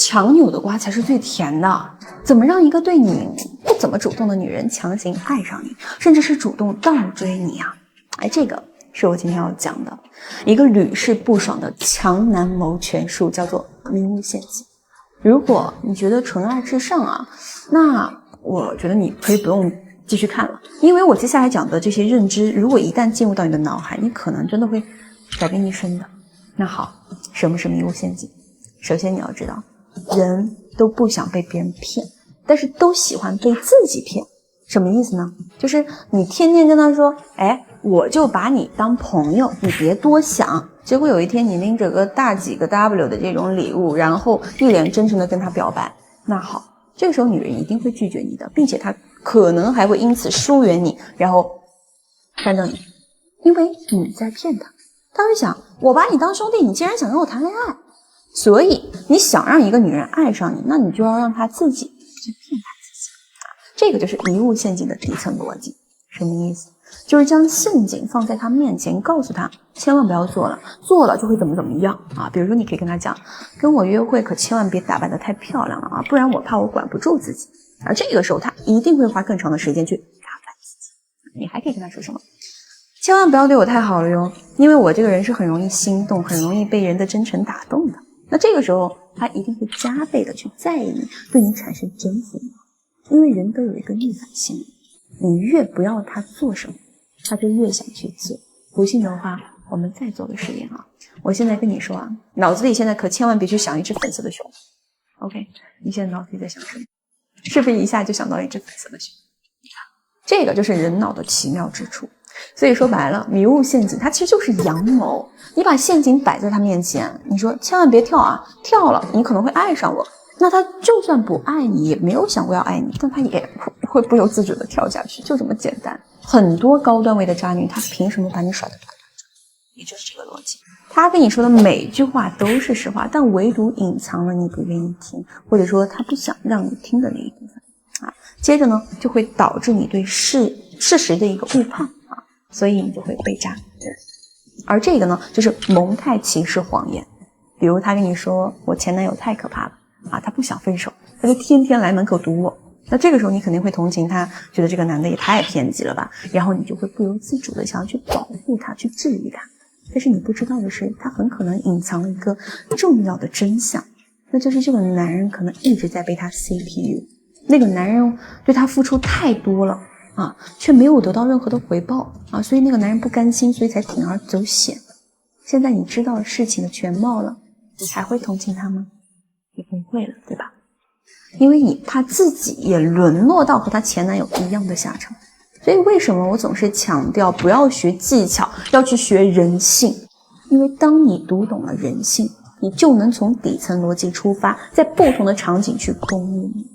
强扭的瓜才是最甜的。怎么让一个对你不怎么主动的女人强行爱上你，甚至是主动倒追你啊？哎，这个是我今天要讲的一个屡试不爽的强男谋权术，叫做迷雾陷阱。如果你觉得纯爱至上啊，那我觉得你可以不用继续看了，因为我接下来讲的这些认知，如果一旦进入到你的脑海，你可能真的会改变一生的。那好，什么是迷雾陷阱？首先你要知道，人都不想被别人骗，但是都喜欢被自己骗。什么意思呢？就是你天天跟他说，哎，我就把你当朋友，你别多想。结果有一天你拎着个大几个 W 的这种礼物，然后一脸真诚的跟他表白，那好，这个时候女人一定会拒绝你的，并且她可能还会因此疏远你，然后翻正你，因为你在骗她。她会想，我把你当兄弟，你竟然想跟我谈恋爱。所以你想让一个女人爱上你，那你就要让她自己去骗她自己。这个就是迷雾陷阱的底层逻辑。什么意思？就是将陷阱放在她面前，告诉她千万不要做了，做了就会怎么怎么样啊。比如说你可以跟她讲，跟我约会可千万别打扮得太漂亮了啊，不然我怕我管不住自己。而这个时候她一定会花更长的时间去打扮自己。你还可以跟她说什么？千万不要对我太好了哟，因为我这个人是很容易心动，很容易被人的真诚打动的。那这个时候他一定会加倍的去在意你，对你产生征服欲，因为人都有一个逆反心理，你越不要他做什么，他就越想去做。不信的话，我们再做个实验啊！我现在跟你说啊，脑子里现在可千万别去想一只粉色的熊。OK， 你现在脑子里在想什么？是不是一下就想到一只粉色的熊？你看，这个就是人脑的奇妙之处。所以说白了，迷雾陷阱它其实就是阳谋。你把陷阱摆在他面前，你说千万别跳啊，跳了你可能会爱上我。那他就算不爱你，也没有想过要爱你，但他也会不由自主的跳下去，就这么简单。很多高段位的渣女，她凭什么把你甩得团团转？也就是这个逻辑。她跟你说的每一句话都是实话，但唯独隐藏了你不愿意听，或者说她不想让你听的那一部分啊。接着呢，就会导致你对事实的一个误判啊，所以你就会被渣。而这个呢，就是蒙太奇式谎言。比如他跟你说，我前男友太可怕了啊，他不想分手，他就天天来门口堵我。那这个时候你肯定会同情他，觉得这个男的也太偏激了吧，然后你就会不由自主的想要去保护他，去治愈他。但是你不知道的是，他很可能隐藏了一个重要的真相，那就是这个男人可能一直在被他 CPU， 那个男人对他付出太多了啊，却没有得到任何的回报啊，所以那个男人不甘心，所以才铤而走险。现在你知道事情的全貌了，你还会同情他吗？也不会了，对吧？因为你怕自己也沦落到和她前男友一样的下场。所以为什么我总是强调不要学技巧，要去学人性？因为当你读懂了人性，你就能从底层逻辑出发，在不同的场景去攻入你。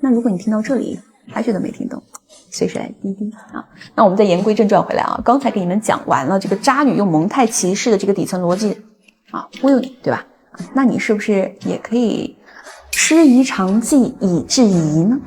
那如果你听到这里还觉得没听懂，随时来滴滴啊。那我们再言归正传回来啊，刚才给你们讲完了这个渣女用蒙太奇式的这个底层逻辑啊忽悠你，对吧？那你是不是也可以师夷长技以制夷呢？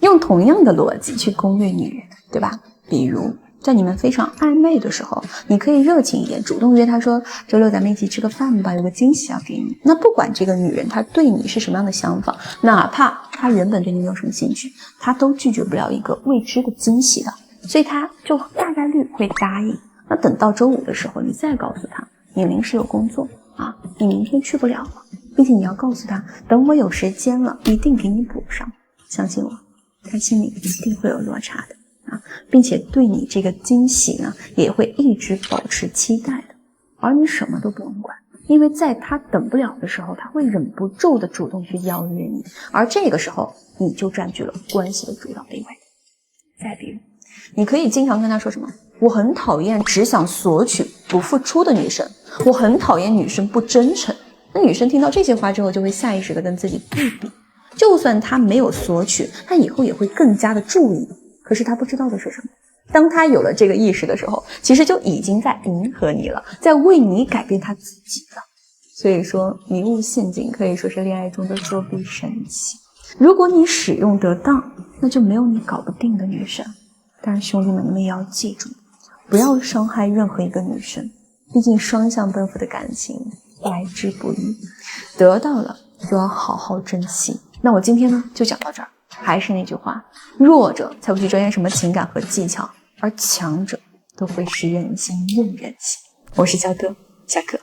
用同样的逻辑去攻略女人，对吧？比如在你们非常暧昧的时候，你可以热情一点，主动约她说，周六咱们一起吃个饭吧，有个惊喜要给你。那不管这个女人她对你是什么样的想法，哪怕她原本对你没有什么兴趣，她都拒绝不了一个未知的惊喜的，所以她就大概率会答应。那等到周五的时候，你再告诉她你临时有工作啊，你明天去不了了，并且你要告诉她，等我有时间了一定给你补上。相信我，她心里一定会有落差的啊，并且对你这个惊喜呢，也会一直保持期待的。而你什么都不用管，因为在他等不了的时候，他会忍不住的主动去邀约你，而这个时候你就占据了关系的主导地位。再比如，你可以经常跟他说什么，我很讨厌只想索取不付出的女生，我很讨厌女生不真诚。那女生听到这些话之后，就会下意识的跟自己对比，就算她没有索取，她以后也会更加的注意。可是她不知道的是什么？当她有了这个意识的时候，其实就已经在迎合你了，在为你改变她自己了。所以说，迷雾陷阱可以说是恋爱中的作弊神器。如果你使用得当，那就没有你搞不定的女生。但是兄弟们，你们也要记住，不要伤害任何一个女生，毕竟双向奔赴的感情来之不易，得到了就要好好珍惜。那我今天呢就讲到这儿，还是那句话，弱者才会去钻研什么情感和技巧，而强者都会识人心用人心。我是肖哥，下课。